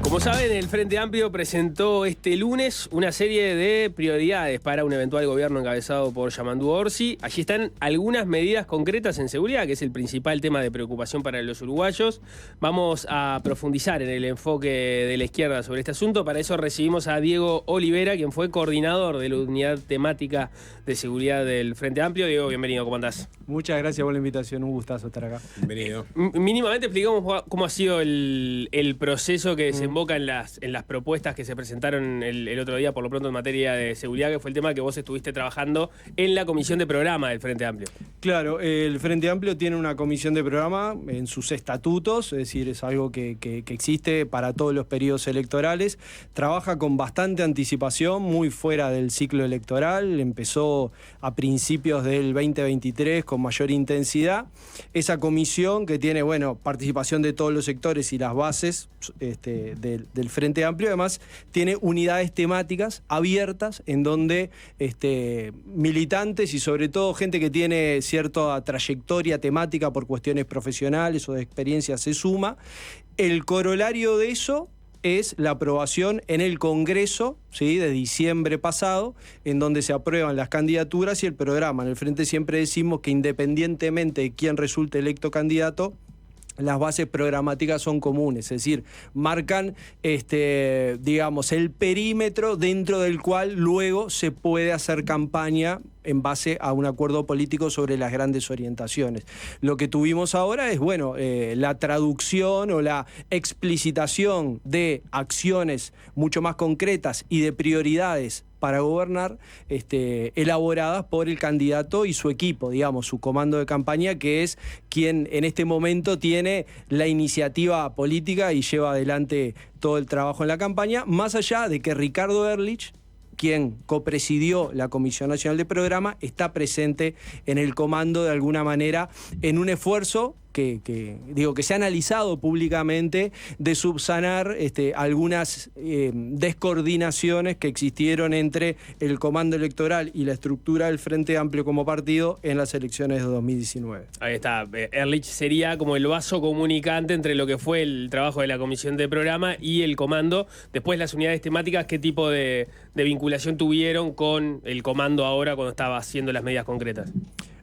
Como saben, el Frente Amplio presentó este lunes una serie de prioridades para un eventual gobierno encabezado por Yamandu Orsi. Allí están algunas medidas concretas en seguridad, que es el principal tema de preocupación para los uruguayos. Vamos a profundizar en el enfoque de la izquierda sobre este asunto. Para eso recibimos a Diego Olivera, quien fue coordinador de la unidad temática de seguridad del Frente Amplio. Diego, bienvenido, ¿cómo andás? Muchas gracias por la invitación, un gustazo estar acá. Bienvenido. Mínimamente explicamos cómo ha sido el proceso que desemboca en las propuestas que se presentaron el otro día, por lo pronto en materia de seguridad, que fue el tema que vos estuviste trabajando en la comisión de programa del Frente Amplio. Claro, el Frente Amplio tiene una comisión de programa en sus estatutos, es decir, es algo que existe para todos los periodos electorales. Trabaja con bastante anticipación, muy fuera del ciclo electoral. Empezó a principios del 2023 con mayor intensidad. Esa comisión que tiene, participación de todos los sectores y las bases del Frente Amplio, además tiene unidades temáticas abiertas en donde militantes y sobre todo gente que tiene cierta trayectoria temática por cuestiones profesionales o de experiencia se suma. El corolario de eso es la aprobación en el Congreso, ¿sí?, de diciembre pasado, en donde se aprueban las candidaturas y el programa. En el Frente siempre decimos que independientemente de quién resulte electo candidato, las bases programáticas son comunes, es decir, marcan el perímetro dentro del cual luego se puede hacer campaña en base a un acuerdo político sobre las grandes orientaciones. Lo que tuvimos ahora es, la traducción o la explicitación de acciones mucho más concretas y de prioridades para gobernar, elaboradas por el candidato y su equipo, su comando de campaña, que es quien en este momento tiene la iniciativa política y lleva adelante todo el trabajo en la campaña, más allá de que Ricardo Ehrlich, quien copresidió la Comisión Nacional de Programa, está presente en el comando de alguna manera en un esfuerzo que se ha analizado públicamente de subsanar algunas descoordinaciones que existieron entre el comando electoral y la estructura del Frente Amplio como partido en las elecciones de 2019. Ahí está. Ehrlich sería como el vaso comunicante entre lo que fue el trabajo de la comisión de programa y el comando. Después, las unidades temáticas, ¿qué tipo de vinculación tuvieron con el comando ahora cuando estaba haciendo las medidas concretas?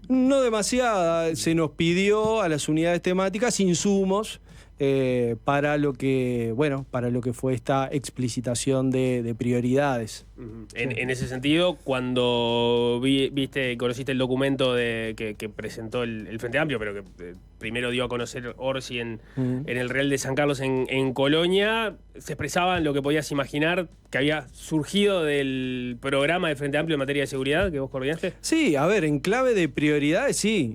No demasiada. Se nos pidió a las unidades temáticas insumos para lo que fue esta explicitación de prioridades. En ese sentido, cuando conociste el documento que presentó el Frente Amplio, pero que primero dio a conocer Orsi en el Real de San Carlos en Colonia, se expresaban lo que podías imaginar que había surgido del programa del Frente Amplio en materia de seguridad que vos coordinaste. Sí, a ver, en clave de prioridades, sí.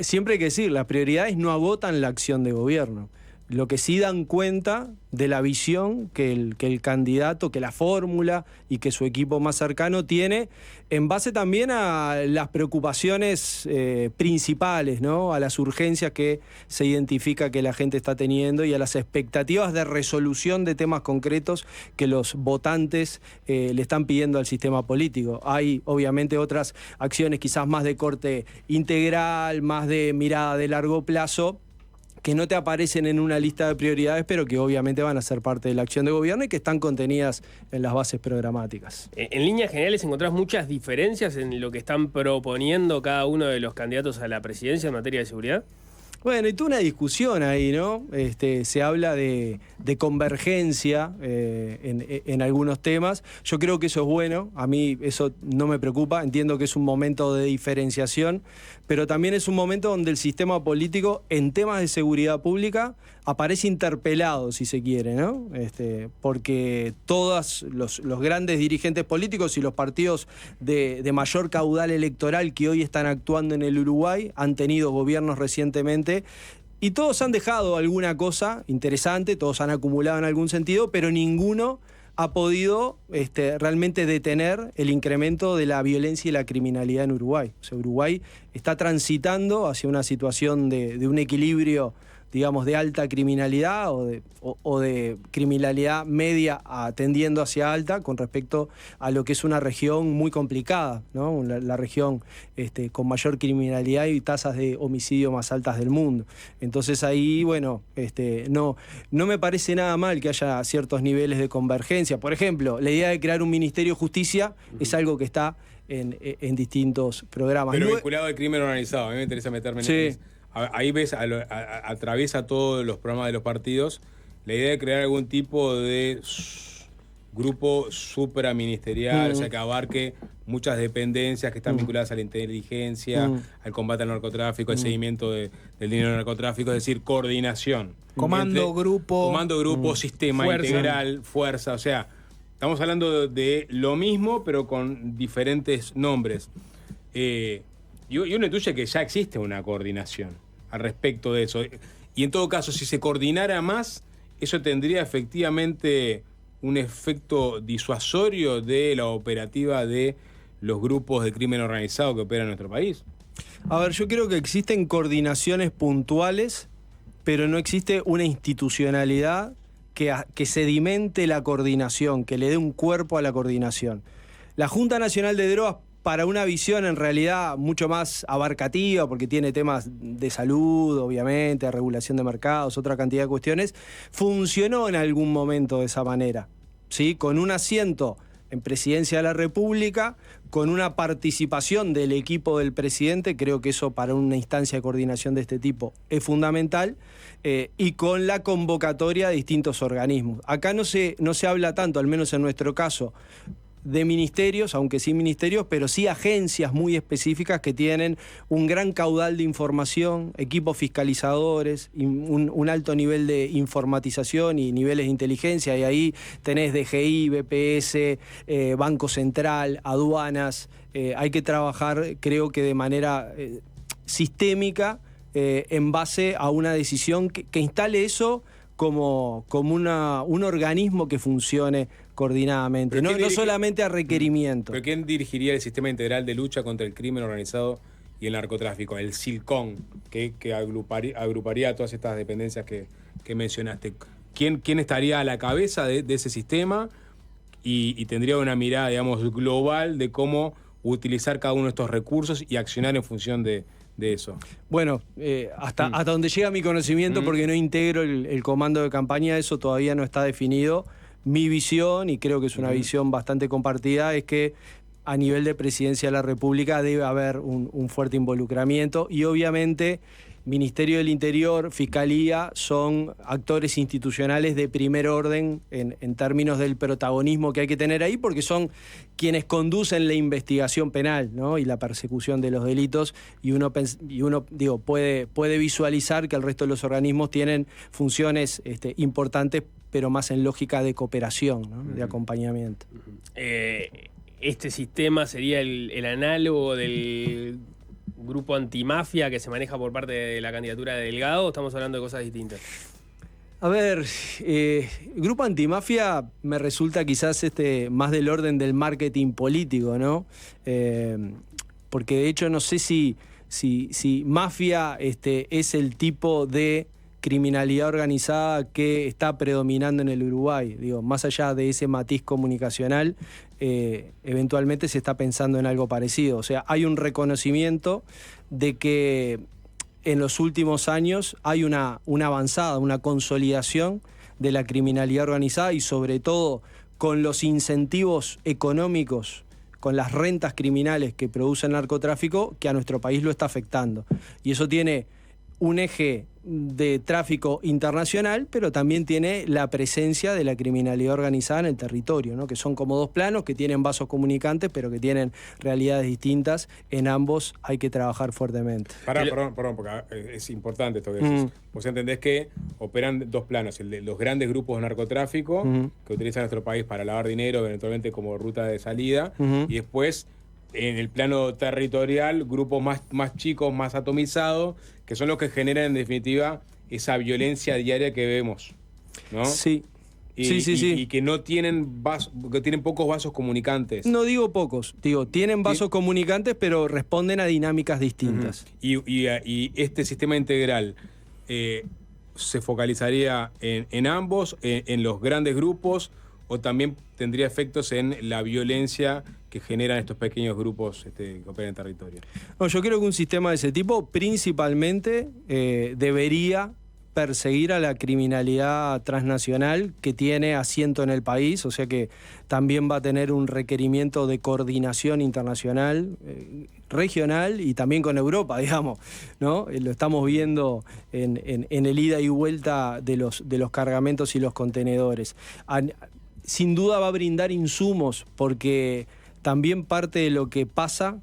Siempre hay que decir, las prioridades no agotan la acción de gobierno. Lo que sí dan cuenta de la visión que el candidato, que la fórmula y que su equipo más cercano tiene, en base también a las preocupaciones principales, ¿no?, a las urgencias que se identifica que la gente está teniendo y a las expectativas de resolución de temas concretos que los votantes le están pidiendo al sistema político. Hay obviamente otras acciones quizás más de corte integral, más de mirada de largo plazo, que no te aparecen en una lista de prioridades, pero que obviamente van a ser parte de la acción de gobierno y que están contenidas en las bases programáticas. En líneas generales, ¿encontrás muchas diferencias en lo que están proponiendo cada uno de los candidatos a la presidencia en materia de seguridad? Bueno, y tuvo una discusión ahí, ¿no? Se habla de convergencia en algunos temas. Yo creo que eso es bueno, a mí eso no me preocupa, entiendo que es un momento de diferenciación, pero también es un momento donde el sistema político en temas de seguridad pública aparece interpelado, si se quiere, ¿no? Porque todos los grandes dirigentes políticos y los partidos de mayor caudal electoral que hoy están actuando en el Uruguay han tenido gobiernos recientemente y todos han dejado alguna cosa interesante, todos han acumulado en algún sentido, pero ninguno ha podido realmente detener el incremento de la violencia y la criminalidad en Uruguay. O sea, Uruguay está transitando hacia una situación de un equilibrio digamos, de alta criminalidad o de criminalidad media tendiendo hacia alta con respecto a lo que es una región muy complicada, ¿no? La región con mayor criminalidad y tasas de homicidio más altas del mundo. Entonces ahí, bueno, no me parece nada mal que haya ciertos niveles de convergencia. Por ejemplo, la idea de crear un Ministerio de Justicia es algo que está en distintos programas. Pero vinculado al crimen organizado, a mí me interesa meterme en eso. Ahí ves, atraviesa todos los programas de los partidos, la idea de crear algún tipo de grupo supraministerial, o sea, que abarque muchas dependencias que están vinculadas a la inteligencia, al combate al narcotráfico, al seguimiento del dinero del narcotráfico, es decir, coordinación. Comando, grupo, sistema fuerza. integral, fuerza, o sea, estamos hablando de lo mismo, pero con diferentes nombres. Y uno intuye que ya existe una coordinación al respecto de eso. Y en todo caso, si se coordinara más, eso tendría efectivamente un efecto disuasorio de la operativa de los grupos de crimen organizado que operan en nuestro país. A ver, yo creo que existen coordinaciones puntuales, pero no existe una institucionalidad que sedimente la coordinación, que le dé un cuerpo a la coordinación. La Junta Nacional de Drogas, para una visión en realidad mucho más abarcativa, porque tiene temas de salud, obviamente, de regulación de mercados, otra cantidad de cuestiones, funcionó en algún momento de esa manera, ¿sí? Con un asiento en Presidencia de la República, con una participación del equipo del presidente, creo que eso para una instancia de coordinación de este tipo es fundamental, y con la convocatoria de distintos organismos. Acá no se habla tanto, al menos en nuestro caso, de ministerios, aunque sí ministerios, pero sí agencias muy específicas que tienen un gran caudal de información, equipos fiscalizadores, un alto nivel de informatización y niveles de inteligencia, y ahí tenés DGI, BPS, Banco Central, aduanas. Hay que trabajar, creo que de manera sistémica, en base a una decisión que instale eso como un organismo que funcione coordinadamente, no solamente a requerimiento. ¿Pero quién dirigiría el sistema integral de lucha contra el crimen organizado y el narcotráfico? El SILCON, que agruparía todas estas dependencias que mencionaste. ¿Quién estaría a la cabeza de ese sistema y tendría una mirada, digamos, global de cómo utilizar cada uno de estos recursos y accionar en función de eso? Bueno, hasta donde llega mi conocimiento, porque no integro el comando de campaña, eso todavía no está definido. Mi visión, y creo que es una visión bastante compartida, es que a nivel de Presidencia de la República debe haber un fuerte involucramiento, y obviamente Ministerio del Interior, Fiscalía son actores institucionales de primer orden en términos del protagonismo que hay que tener ahí, porque son quienes conducen la investigación penal, ¿no? Y la persecución de los delitos, y uno puede visualizar que el resto de los organismos tienen funciones importantes, pero más en lógica de cooperación, ¿no? De acompañamiento. Este sistema sería el análogo del grupo antimafia que se maneja por parte de la candidatura de Delgado, ¿o estamos hablando de cosas distintas? A ver, grupo antimafia me resulta quizás más del orden del marketing político, ¿no? Porque de hecho no sé si mafia es el tipo de criminalidad organizada que está predominando en el Uruguay. Digo, más allá de ese matiz comunicacional, eventualmente se está pensando en algo parecido. O sea, hay un reconocimiento de que en los últimos años hay una avanzada, una consolidación de la criminalidad organizada, y sobre todo con los incentivos económicos, con las rentas criminales que produce el narcotráfico, que a nuestro país lo está afectando. Y eso tiene un eje de tráfico internacional, pero también tiene la presencia de la criminalidad organizada en el territorio, ¿no? Que son como dos planos que tienen vasos comunicantes, pero que tienen realidades distintas. En ambos hay que trabajar fuertemente. Perdón, porque es importante esto que decís. Vos entendés que operan dos planos: el de los grandes grupos de narcotráfico que utilizan nuestro país para lavar dinero, eventualmente como ruta de salida, y después, en el plano territorial, grupos más chicos, más atomizados, que son los que generan en definitiva esa violencia diaria que vemos, ¿no? Sí. Sí. Y que no tienen que tienen pocos vasos comunicantes. No digo pocos, tienen vasos comunicantes, pero responden a dinámicas distintas. Y este sistema integral se focalizaría en ambos, en los grandes grupos, o también tendría efectos en la violencia que generan estos pequeños grupos que operan en territorio? No, yo creo que un sistema de ese tipo principalmente debería perseguir a la criminalidad transnacional que tiene asiento en el país, o sea que también va a tener un requerimiento de coordinación internacional, regional y también con Europa, digamos, ¿no? Lo estamos viendo en el ida y vuelta de los cargamentos y los contenedores. Sin duda va a brindar insumos porque también parte de lo que pasa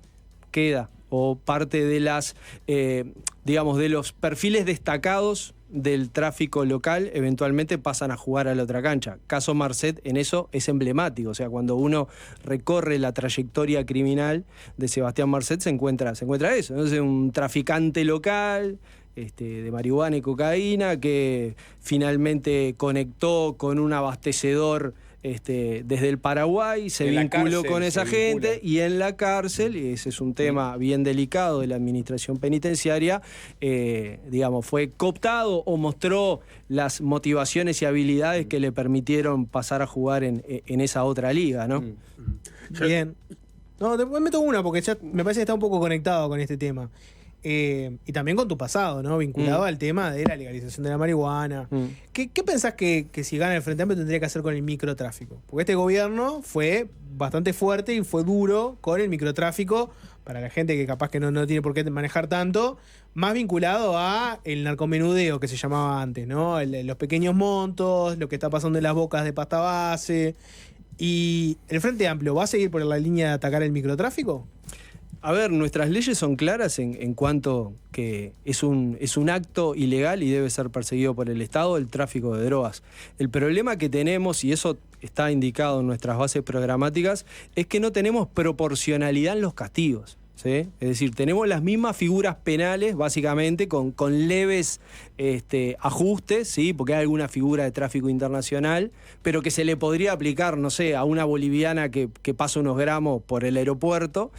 queda, o parte de las, digamos, de los perfiles destacados del tráfico local eventualmente pasan a jugar a la otra cancha. Caso Marcet en eso es emblemático, o sea, cuando uno recorre la trayectoria criminal de Sebastián Marcet se encuentra eso. Entonces, un traficante local de marihuana y cocaína que finalmente conectó con un abastecedor desde el Paraguay, se vinculó con esa gente y en la cárcel, y ese es un tema bien delicado de la administración penitenciaria, digamos, fue cooptado o mostró las motivaciones y habilidades que le permitieron pasar a jugar en esa otra liga, ¿no? Bien. No, después meto una porque ya me parece que está un poco conectado con este tema. Y también con tu pasado, ¿no? Vinculado al tema de la legalización de la marihuana. ¿Qué pensás que si gana el Frente Amplio tendría que hacer con el microtráfico? Porque este gobierno fue bastante fuerte y fue duro con el microtráfico para la gente que capaz que no tiene por qué manejar tanto, más vinculado a el narcomenudeo que se llamaba antes, ¿no? Los pequeños montos, lo que está pasando en las bocas de pasta base. ¿Y el Frente Amplio va a seguir por la línea de atacar el microtráfico? A ver, nuestras leyes son claras en cuanto que es un acto ilegal y debe ser perseguido por el Estado el tráfico de drogas. El problema que tenemos, y eso está indicado en nuestras bases programáticas, es que no tenemos proporcionalidad en los castigos, ¿sí? Es decir, tenemos las mismas figuras penales, básicamente, con leves ajustes, ¿sí? Porque hay alguna figura de tráfico internacional, pero que se le podría aplicar, no sé, a una boliviana que pasa unos gramos por el aeropuerto,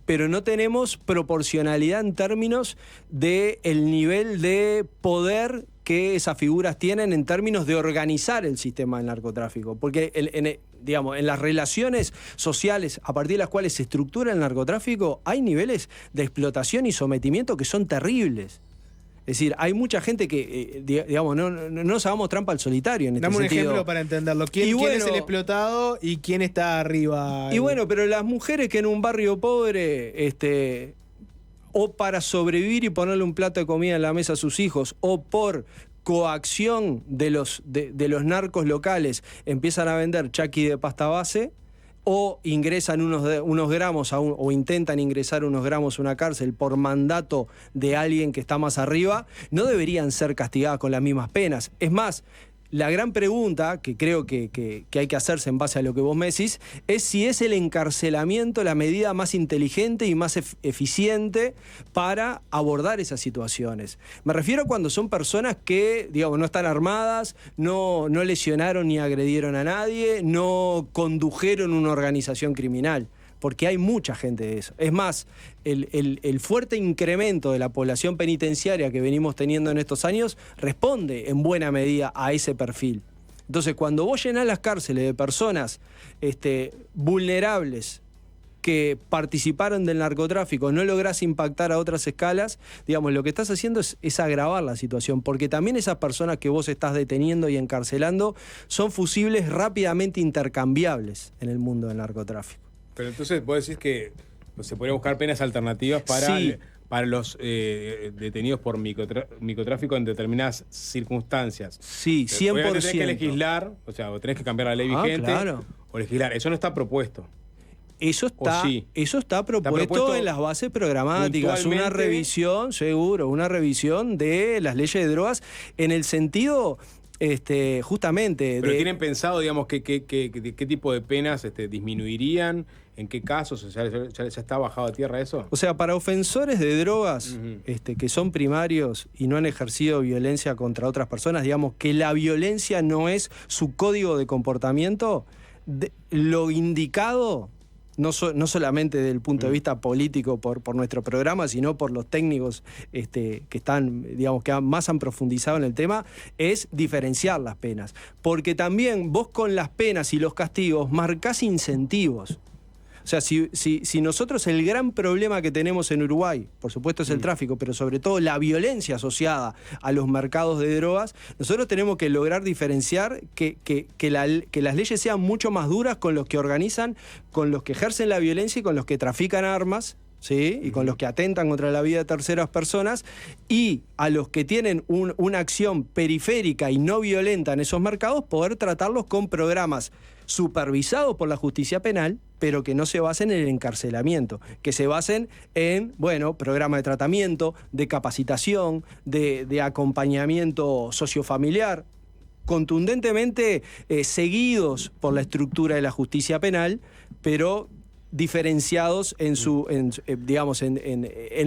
pero no tenemos proporcionalidad en términos del nivel de poder que esas figuras tienen en términos de organizar el sistema del narcotráfico. Porque en las relaciones sociales a partir de las cuales se estructura el narcotráfico hay niveles de explotación y sometimiento que son terribles. Es decir, hay mucha gente que, digamos, no nos hagamos trampa al solitario en este sentido. Dame un ejemplo para entenderlo. ¿Quién es el explotado y quién está arriba? Y bueno, pero las mujeres que en un barrio pobre, o para sobrevivir y ponerle un plato de comida en la mesa a sus hijos, o por coacción de los narcos locales, empiezan a vender chaki de pasta base, o ingresan unos gramos o intentan ingresar unos gramos a una cárcel por mandato de alguien que está más arriba, no deberían ser castigadas con las mismas penas. Es más, la gran pregunta que creo que hay que hacerse en base a lo que vos me decís es si es el encarcelamiento la medida más inteligente y más eficiente para abordar esas situaciones. Me refiero cuando son personas que, digamos, no están armadas, no lesionaron ni agredieron a nadie, no condujeron una organización criminal. Porque hay mucha gente de eso. Es más, el fuerte incremento de la población penitenciaria que venimos teniendo en estos años responde en buena medida a ese perfil. Entonces, cuando vos llenás las cárceles de personas vulnerables que participaron del narcotráfico, no lográs impactar a otras escalas, digamos, lo que estás haciendo es agravar la situación, porque también esas personas que vos estás deteniendo y encarcelando son fusibles rápidamente intercambiables en el mundo del narcotráfico. Pero entonces vos decís que se podrían buscar penas alternativas para los detenidos por microtráfico en determinadas circunstancias. Sí, 100%. Obviamente tenés que legislar, o sea, o tenés que cambiar la ley vigente, claro, o legislar. Eso no está propuesto. Eso está propuesto en las bases programáticas, una revisión, seguro, una revisión de las leyes de drogas en el sentido... justamente. Pero ¿tienen pensado, digamos, qué tipo de penas disminuirían? ¿En qué casos? O sea, ¿ya está bajado a tierra eso? O sea, para ofensores de drogas que son primarios y no han ejercido violencia contra otras personas, digamos que la violencia no es su código de comportamiento, lo indicado no solamente desde el punto de vista político por nuestro programa, sino por los técnicos que están, digamos, que más han profundizado en el tema, es diferenciar las penas. Porque también vos con las penas y los castigos marcás incentivos. O sea, si nosotros el gran problema que tenemos en Uruguay, por supuesto es el tráfico, pero sobre todo la violencia asociada a los mercados de drogas, nosotros tenemos que lograr diferenciar que las leyes sean mucho más duras con los que organizan, con los que ejercen la violencia y con los que trafican armas, ¿sí? Y con los que atentan contra la vida de terceras personas, y a los que tienen una acción periférica y no violenta en esos mercados, poder tratarlos con programas supervisados por la justicia penal, pero que no se basen en el encarcelamiento, que se basen en, programas de tratamiento, de capacitación, de acompañamiento sociofamiliar, contundentemente seguidos por la estructura de la justicia penal, pero diferenciados en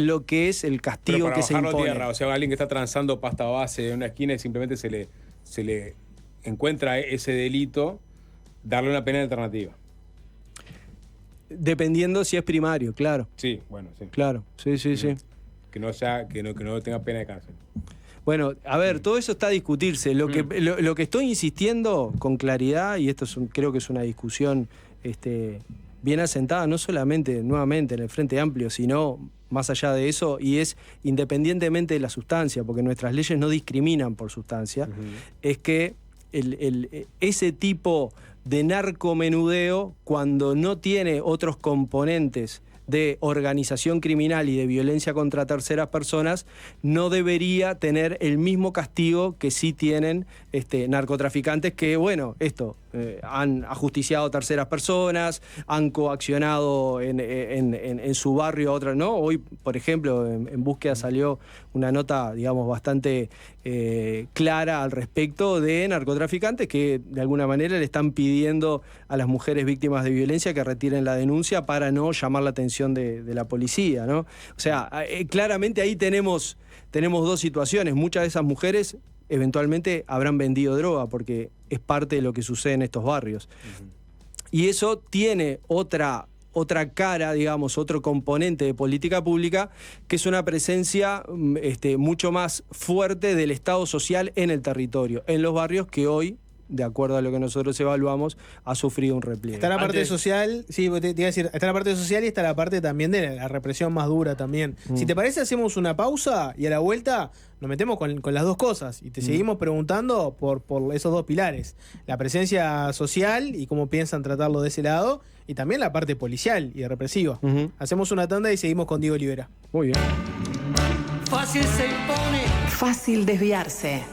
lo que es el castigo para que se impone. Tierra, o sea, alguien que está transando pasta base en una esquina y simplemente se le encuentra ese delito, darle una pena alternativa. Dependiendo si es primario, claro. Sí, bueno, sí. Claro, sí. Que no tenga pena de cárcel. Bueno, a ver, todo eso está a discutirse. Lo que estoy insistiendo con claridad, y esto creo que es una discusión bien asentada, no solamente nuevamente en el Frente Amplio, sino más allá de eso, y es independientemente de la sustancia, porque nuestras leyes no discriminan por sustancia, es que ese tipo de narcomenudeo, cuando no tiene otros componentes de organización criminal y de violencia contra terceras personas, no debería tener el mismo castigo que sí tienen narcotraficantes que, han ajusticiado a terceras personas, han coaccionado en su barrio a otras, ¿no? Hoy, por ejemplo, en Búsqueda salió una nota, digamos, bastante clara al respecto de narcotraficantes que de alguna manera le están pidiendo a las mujeres víctimas de violencia que retiren la denuncia para no llamar la atención de la policía, ¿no? O sea, claramente ahí tenemos dos situaciones. Muchas de esas mujeres eventualmente habrán vendido droga porque es parte de lo que sucede en estos barrios. Y eso tiene otra cara, digamos, otro componente de política pública, que es una presencia mucho más fuerte del Estado social en el territorio, en los barrios que hoy, de acuerdo a lo que nosotros evaluamos, ha sufrido un repliegue. Está la parte social, sí, te iba a decir, está la parte social y está la parte también de la represión más dura también. Si te parece, hacemos una pausa y a la vuelta nos metemos con las dos cosas y te seguimos preguntando por esos dos pilares. La presencia social y cómo piensan tratarlo de ese lado, y también la parte policial y represiva. Hacemos una tanda y seguimos con Diego Olivera. Muy bien. Fácil se impone. Fácil desviarse.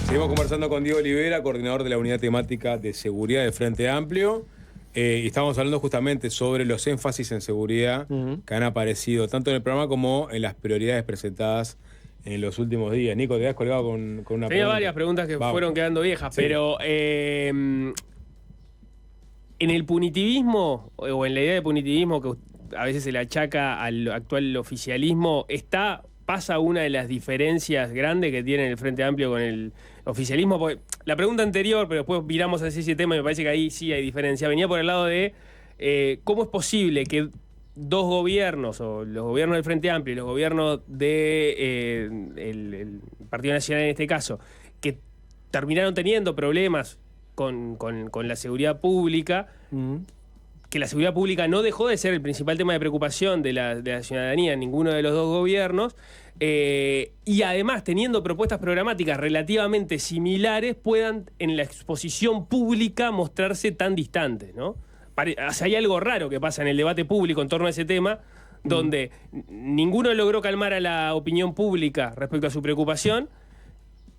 Seguimos conversando con Diego Olivera, coordinador de la Unidad Temática de Seguridad del Frente Amplio. Y estamos hablando justamente sobre los énfasis en seguridad que han aparecido tanto en el programa como en las prioridades presentadas en los últimos días. Nico, te has colgado con una pregunta. Tenía varias preguntas que fueron quedando viejas, sí. Pero en el punitivismo, o en la idea de punitivismo que a veces se le achaca al actual oficialismo, pasa una de las diferencias grandes que tiene el Frente Amplio con el oficialismo. Porque la pregunta anterior, pero después viramos hacia ese tema y me parece que ahí sí hay diferencia. Venía por el lado de cómo es posible que dos gobiernos, o los gobiernos del Frente Amplio y los gobiernos del Partido Nacional en este caso, que terminaron teniendo problemas con la seguridad pública, que la seguridad pública no dejó de ser el principal tema de preocupación de la ciudadanía en ninguno de los dos gobiernos, y además teniendo propuestas programáticas relativamente similares, puedan en la exposición pública mostrarse tan distantes, ¿no? O sea, hay algo raro que pasa en el debate público en torno a ese tema, donde ninguno logró calmar a la opinión pública respecto a su preocupación,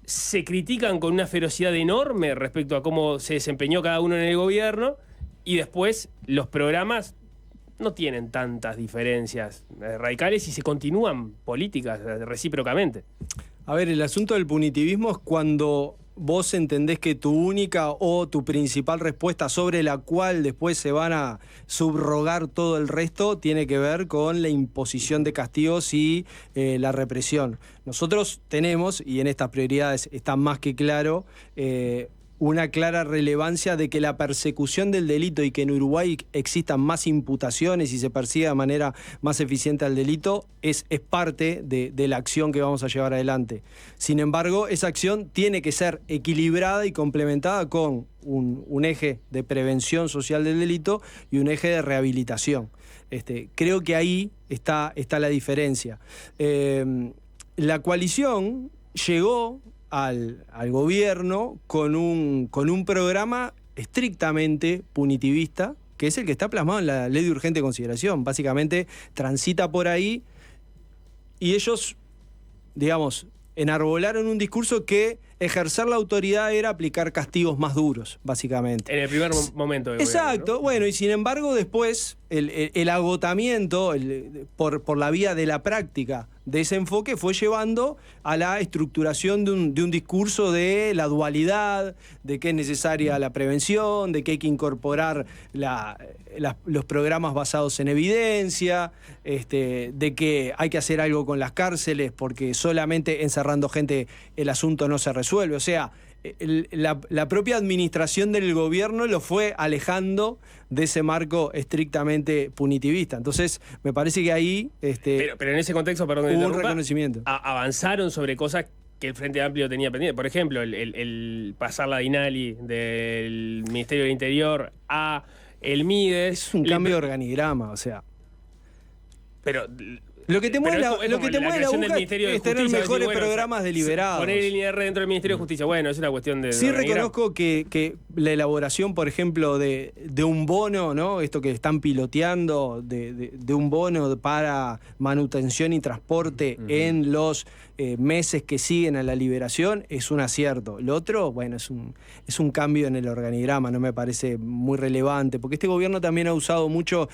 se critican con una ferocidad enorme respecto a cómo se desempeñó cada uno en el gobierno, y después los programas no tienen tantas diferencias radicales y se continúan políticas recíprocamente. A ver, el asunto del punitivismo es cuando vos entendés que tu única o tu principal respuesta sobre la cual después se van a subrogar todo el resto tiene que ver con la imposición de castigos y la represión. Nosotros tenemos, y en estas prioridades está más que claro, una clara relevancia de que la persecución del delito y que en Uruguay existan más imputaciones y se persiga de manera más eficiente al delito es parte de la acción que vamos a llevar adelante. Sin embargo, esa acción tiene que ser equilibrada y complementada con un eje de prevención social del delito y un eje de rehabilitación. Creo que ahí está la diferencia. La coalición llegó al gobierno con un programa estrictamente punitivista, que es el que está plasmado en la ley de urgente consideración. Básicamente transita por ahí y ellos, digamos, enarbolaron un discurso que ejercer la autoridad era aplicar castigos más duros, básicamente. En el primer momento. Exacto, gobierno, ¿no? Bueno, y sin embargo después el agotamiento por la vía de la práctica de ese enfoque fue llevando a la estructuración de un discurso de la dualidad, de que es necesaria la prevención, de que hay que incorporar los programas basados en evidencia, de que hay que hacer algo con las cárceles porque solamente encerrando gente el asunto no se resuelve. O sea, la propia administración del gobierno lo fue alejando de ese marco estrictamente punitivista. Entonces, me parece que ahí pero en ese contexto, perdón, hubo un reconocimiento. Avanzaron sobre cosas que el Frente Amplio tenía pendiente. Por ejemplo, el pasar la DINALI del Ministerio del Interior a el MIDES. Es un cambio de organigrama, o sea. Pero lo que te mueve la creación del aguja Ministerio de es tener Justicia, mejores decir, programas deliberados. Poner el INR dentro del Ministerio de Justicia. Bueno, es una cuestión de... Sí reconozco que la elaboración, por ejemplo, de un bono, ¿no? Esto que están piloteando, de un bono para manutención y transporte en los meses que siguen a la liberación, es un acierto. Lo otro, bueno, es un cambio en el organigrama, no me parece muy relevante, porque este gobierno también ha usado mucho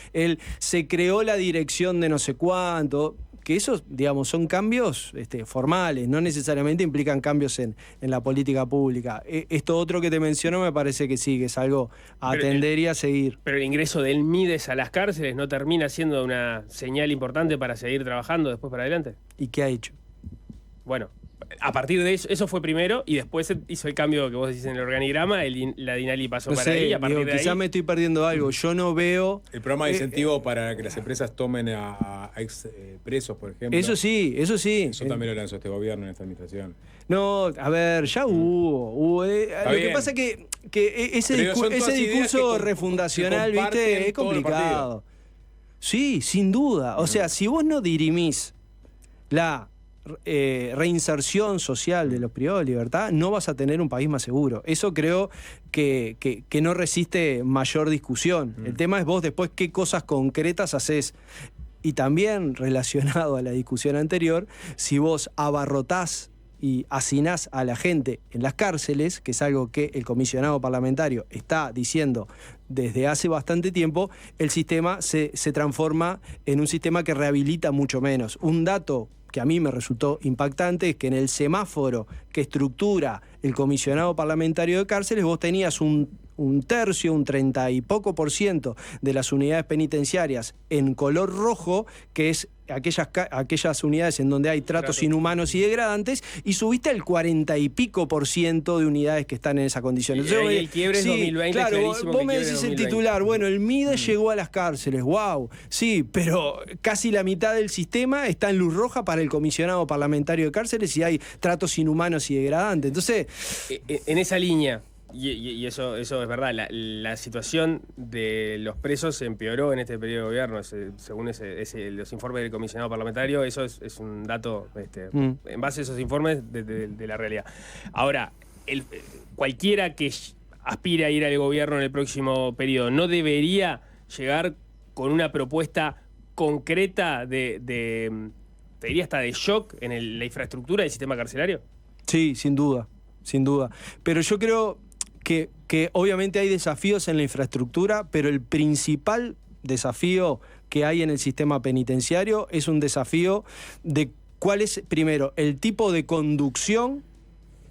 se creó la dirección de no sé cuánto, que esos, digamos, son cambios formales, no necesariamente implican cambios en la política pública. Esto otro que te menciono me parece que sí, que es algo a atender y a seguir. Pero el ingreso del MIDES a las cárceles no termina siendo una señal importante para seguir trabajando después para adelante. ¿Y qué ha hecho? Bueno, a partir de eso fue primero y después se hizo el cambio que vos decís en el organigrama, la DINALI pasó para ahí, a partir de ahí... Quizás me estoy perdiendo algo, yo no veo... El programa de incentivo para que las empresas tomen a ex presos, por ejemplo. Eso sí. Eso también lo lanzó este gobierno en esta administración. No, a ver, ya hubo. Lo que pasa es que ese discurso refundacional, ¿viste? Es complicado. Sí, sin duda. O sea, si vos no dirimís la reinserción social de los privados de libertad, no vas a tener un país más seguro. Eso creo que no resiste mayor discusión. El tema es vos después qué cosas concretas haces. Y también relacionado a la discusión anterior, si vos abarrotás y hacinás a la gente en las cárceles, que es algo que el comisionado parlamentario está diciendo desde hace bastante tiempo, el sistema se transforma en un sistema que rehabilita mucho menos. Un dato que a mí me resultó impactante es que en el semáforo que estructura el comisionado parlamentario de cárceles vos tenías un tercio, un 30 y poco % de las unidades penitenciarias en color rojo, que es aquellas unidades en donde hay tratos inhumanos y degradantes, y subiste al 40 y pico % de unidades que están en esa condición. Entonces, el quiebre es 2020. Claro, vos me decís el titular, bueno, el MIDES llegó a las cárceles, wow, sí, pero casi la mitad del sistema está en luz roja para el comisionado parlamentario de cárceles y hay tratos inhumanos y degradantes. Entonces, en esa línea, y eso es verdad, la situación de los presos se empeoró en este periodo de gobierno, según los informes del comisionado parlamentario. Eso es un dato, en base a esos informes, de la realidad. Ahora, cualquiera que aspire a ir al gobierno en el próximo periodo no debería llegar con una propuesta concreta te diría hasta de shock en la infraestructura del sistema carcelario. Sí, sin duda. Pero yo creo que obviamente hay desafíos en la infraestructura, pero el principal desafío que hay en el sistema penitenciario es un desafío de cuál es, primero, el tipo de conducción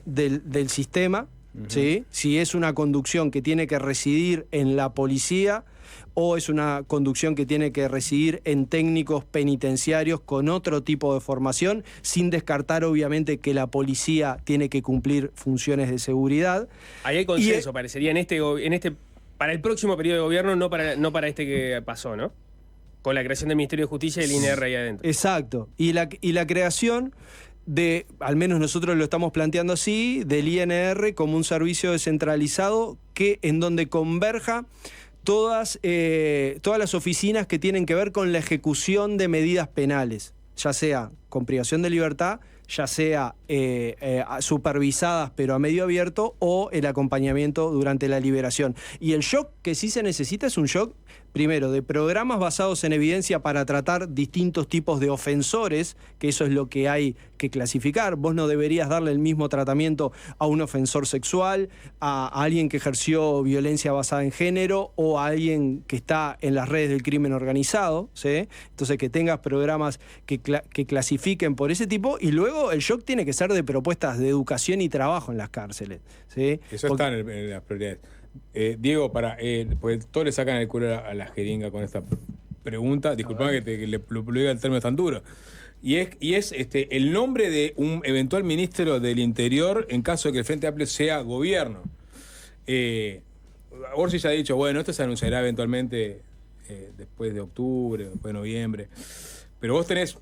del sistema, ¿sí? Si es una conducción que tiene que residir en la policía o es una conducción que tiene que residir en técnicos penitenciarios con otro tipo de formación, sin descartar obviamente que la policía tiene que cumplir funciones de seguridad. Ahí hay consenso, parecería, para el próximo periodo de gobierno, no para este que pasó, ¿no? Con la creación del Ministerio de Justicia y el INR ahí adentro. Exacto. Y la creación de, al menos nosotros lo estamos planteando así, del INR como un servicio descentralizado en donde converja todas las oficinas que tienen que ver con la ejecución de medidas penales, ya sea con privación de libertad, ya sea supervisadas pero a medio abierto, o el acompañamiento durante la liberación. Y el shock que sí se necesita es un shock, primero, de programas basados en evidencia para tratar distintos tipos de ofensores, que eso es lo que hay que clasificar. Vos no deberías darle el mismo tratamiento a un ofensor sexual, a alguien que ejerció violencia basada en género o a alguien que está en las redes del crimen organizado, ¿sí? Entonces que tengas programas que clasifiquen por ese tipo, y luego el shock tiene que ser de propuestas de educación y trabajo en las cárceles, ¿sí? Eso está en las prioridades. Diego, pues todos le sacan el culo a la jeringa con esta pregunta. Disculpame que lo diga en términos tan duros. Y es el nombre de un eventual ministro del Interior en caso de que el Frente Amplio sea gobierno. Orsi ya ha dicho, bueno, esto se anunciará eventualmente después de octubre, después de noviembre. Pero vos tenés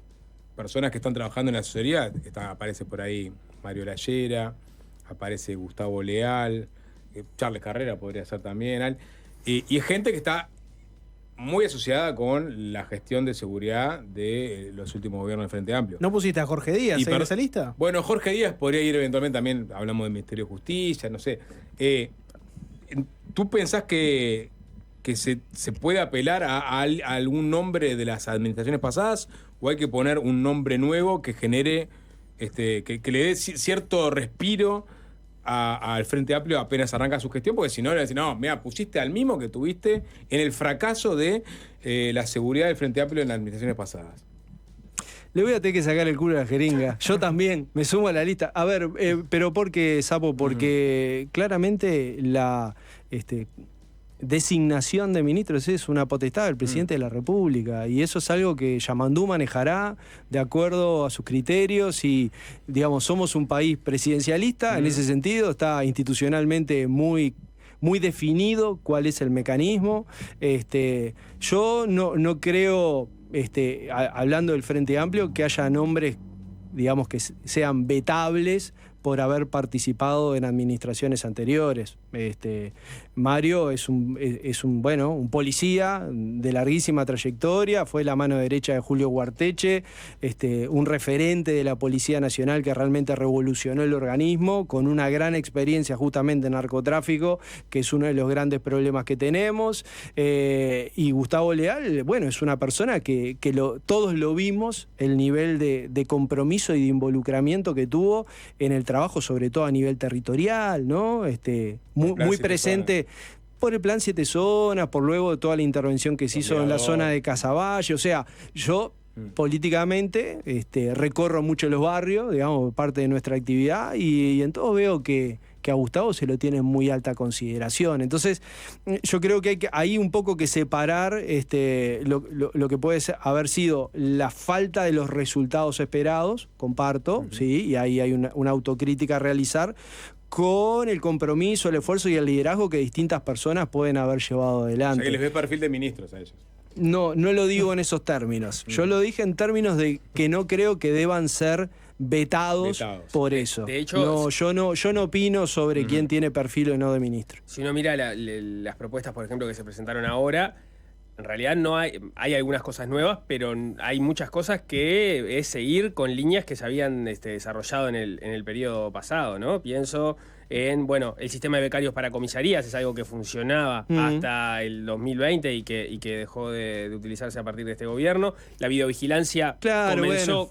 personas que están trabajando en la asesoría. Aparece por ahí Mario Lallera, aparece Gustavo Leal, Charles Carrera podría ser también. Y es gente que está muy asociada con la gestión de seguridad de los últimos gobiernos del Frente Amplio. ¿No pusiste a Jorge Díaz en esa lista? Bueno, Jorge Díaz podría ir eventualmente también, hablamos del Ministerio de Justicia, no sé. ¿Tú pensás que se puede apelar a algún nombre de las administraciones pasadas, o hay que poner un nombre nuevo que genere, que le dé cierto respiro al Frente Amplio apenas arranca su gestión? Porque si no, le decir, no, mira, pusiste al mismo que tuviste en el fracaso de la seguridad del Frente Amplio en las administraciones pasadas. Le voy a tener que sacar el culo a la jeringa. Yo también, me sumo a la lista. A ver, pero ¿por qué, Sapo? Porque claramente la designación de ministros es una potestad del presidente de la República, y eso es algo que Yamandú manejará de acuerdo a sus criterios, y digamos, somos un país presidencialista, en ese sentido está institucionalmente muy definido cuál es el mecanismo. Yo no creo, hablando del Frente Amplio, que haya nombres, digamos, que sean vetables por haber participado en administraciones anteriores. Mario es un policía de larguísima trayectoria, fue la mano derecha de Julio Guarteche, un referente de la Policía Nacional que realmente revolucionó el organismo, con una gran experiencia justamente en narcotráfico, que es uno de los grandes problemas que tenemos. Y Gustavo Leal, bueno, es una persona que todos lo vimos, el nivel de compromiso y de involucramiento que tuvo en el trabajo, sobre todo a nivel territorial, ¿no? Muy presente por el Plan 7 Zonas, por luego de toda la intervención que se hizo en la zona de Casaballe. O sea, yo políticamente recorro mucho los barrios, digamos, parte de nuestra actividad, y en todo veo que a Gustavo se lo tiene en muy alta consideración. Entonces, yo creo que hay ahí un poco que separar lo que puede haber sido la falta de los resultados esperados, comparto, sí, y ahí hay una autocrítica a realizar, con el compromiso, el esfuerzo y el liderazgo que distintas personas pueden haber llevado adelante. O sea, que les ve perfil de ministros a ellos. No lo digo en esos términos. Yo lo dije en términos de que no creo que deban ser vetados por eso. De hecho, no, yo no opino sobre quién tiene perfil o no de ministro. Si uno mira las propuestas, por ejemplo, que se presentaron ahora, en realidad no hay algunas cosas nuevas, pero hay muchas cosas que es seguir con líneas que se habían desarrollado en el periodo pasado, ¿no? Pienso en, bueno, el sistema de becarios para comisarías, es algo que funcionaba hasta el 2020 y que dejó de utilizarse a partir de este gobierno. La videovigilancia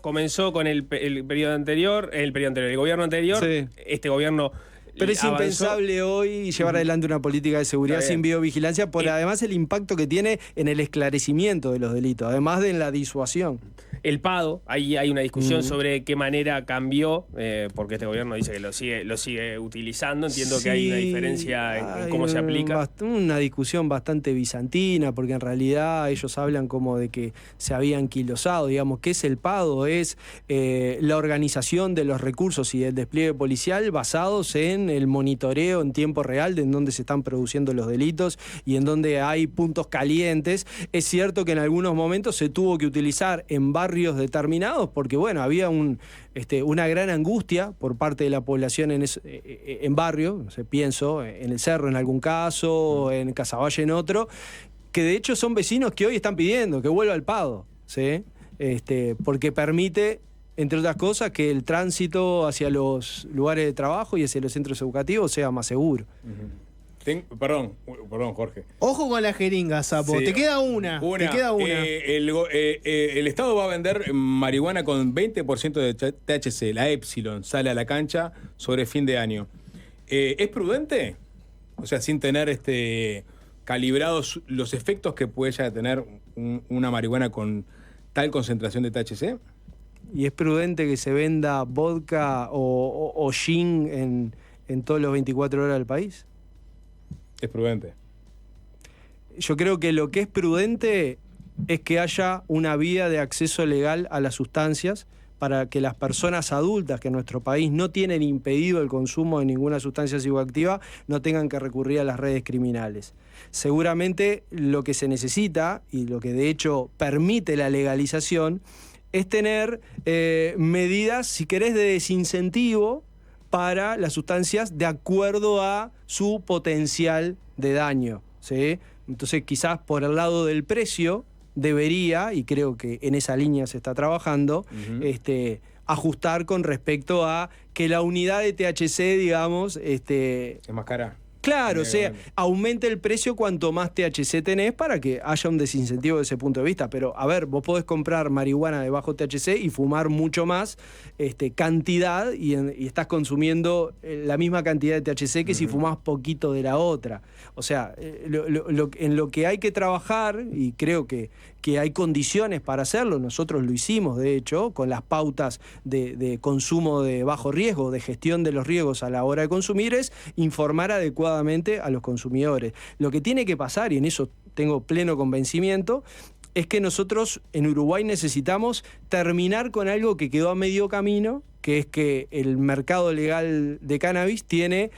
comenzó con el periodo anterior, el gobierno anterior. Sí. Este gobierno Pero es impensable hoy llevar adelante una política de seguridad sin videovigilancia, por además el impacto que tiene en el esclarecimiento de los delitos, además de en la disuasión. El PADO, ahí hay una discusión sobre qué manera cambió, porque este gobierno dice que lo sigue utilizando. Entiendo que hay una diferencia en cómo se aplica. Una discusión bastante bizantina, porque en realidad ellos hablan como de que se había anquilosado. Digamos, ¿qué es el PADO? Es la organización de los recursos y del despliegue policial basados en el monitoreo en tiempo real de en dónde se están produciendo los delitos y en dónde hay puntos calientes. Es cierto que en algunos momentos se tuvo que utilizar en barrios determinados porque, bueno, había una gran angustia por parte de la población en barrio, pienso en El Cerro en algún caso, en Casaballe en otro, que de hecho son vecinos que hoy están pidiendo que vuelva el PADO, ¿sí? Porque permite, entre otras cosas, que el tránsito hacia los lugares de trabajo y hacia los centros educativos sea más seguro. Perdón, Jorge. Ojo con la jeringa, Sapo. Sí. Te queda una. Te queda una. El Estado va a vender marihuana con 20% de THC. La Epsilon sale a la cancha sobre fin de año. ¿Es prudente? O sea, sin tener calibrados los efectos que puede ya tener una marihuana con tal concentración de THC. ¿Y es prudente que se venda vodka o gin en todos los 24 horas del país? Es prudente. Yo creo que lo que es prudente es que haya una vía de acceso legal a las sustancias para que las personas adultas que en nuestro país no tienen impedido el consumo de ninguna sustancia psicoactiva no tengan que recurrir a las redes criminales. Seguramente lo que se necesita, y lo que de hecho permite la legalización, es tener medidas, si querés, de desincentivo para las sustancias de acuerdo a su potencial de daño, ¿sí? Entonces, quizás por el lado del precio debería, y creo que en esa línea se está trabajando, ajustar con respecto a que la unidad de THC, digamos, es más cara. Claro, o sea, aumente el precio cuanto más THC tenés para que haya un desincentivo desde ese punto de vista. Pero, a ver, vos podés comprar marihuana de bajo THC y fumar mucho más cantidad y estás consumiendo la misma cantidad de THC que si fumás poquito de la otra. O sea, en lo que hay que trabajar, y creo que hay condiciones para hacerlo, nosotros lo hicimos, de hecho, con las pautas de consumo de bajo riesgo, de gestión de los riesgos a la hora de consumir, es informar adecuadamente a los consumidores. Lo que tiene que pasar, y en eso tengo pleno convencimiento, es que nosotros en Uruguay necesitamos terminar con algo que quedó a medio camino, que es que el mercado legal de cannabis tiene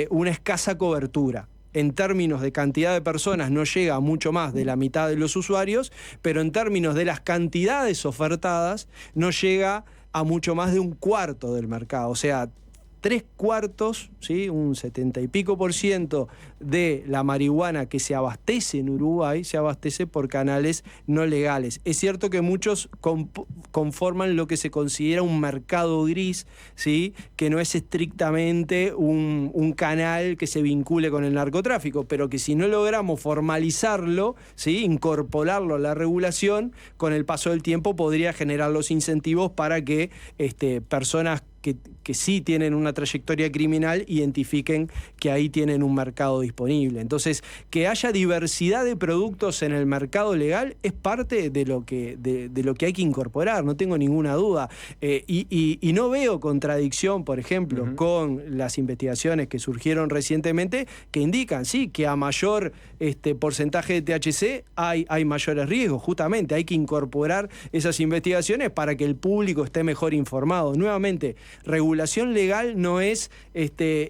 una escasa cobertura. En términos de cantidad de personas no llega a mucho más de la mitad de los usuarios, pero en términos de las cantidades ofertadas no llega a mucho más de un cuarto del mercado. O sea, 3/4, ¿sí? Un 70 y pico % de la marihuana que se abastece en Uruguay se abastece por canales no legales. Es cierto que muchos conforman lo que se considera un mercado gris, ¿sí? Que no es estrictamente un canal que se vincule con el narcotráfico, pero que si no logramos formalizarlo, ¿sí? Incorporarlo a la regulación, con el paso del tiempo podría generar los incentivos para que personas que sí tienen una trayectoria criminal identifiquen que ahí tienen un mercado disponible. Entonces, que haya diversidad de productos en el mercado legal es parte de lo que hay que incorporar, no tengo ninguna duda. Y no veo contradicción, por ejemplo, con las investigaciones que surgieron recientemente que indican, sí, que a mayor porcentaje de THC hay mayores riesgos. Justamente hay que incorporar esas investigaciones para que el público esté mejor informado. Nuevamente, regulación legal no es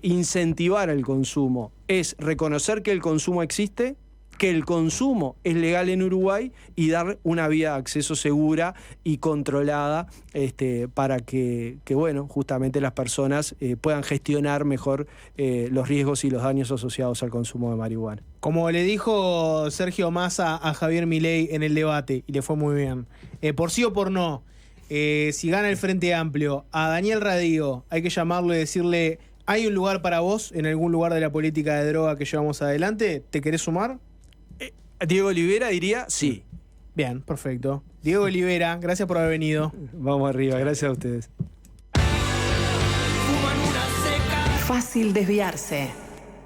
incentivar el consumo, es reconocer que el consumo existe, que el consumo es legal en Uruguay y dar una vía de acceso segura y controlada para que, bueno, justamente las personas puedan gestionar mejor los riesgos y los daños asociados al consumo de marihuana. Como le dijo Sergio Massa a Javier Milei en el debate, y le fue muy bien, por sí o por no, si gana el Frente Amplio, a Daniel Radío hay que llamarlo y decirle: ¿hay un lugar para vos en algún lugar de la política de droga que llevamos adelante? ¿Te querés sumar? Diego Olivera diría sí. Bien, perfecto. Diego Olivera, gracias por haber venido. Vamos arriba, gracias a ustedes. Fácil desviarse.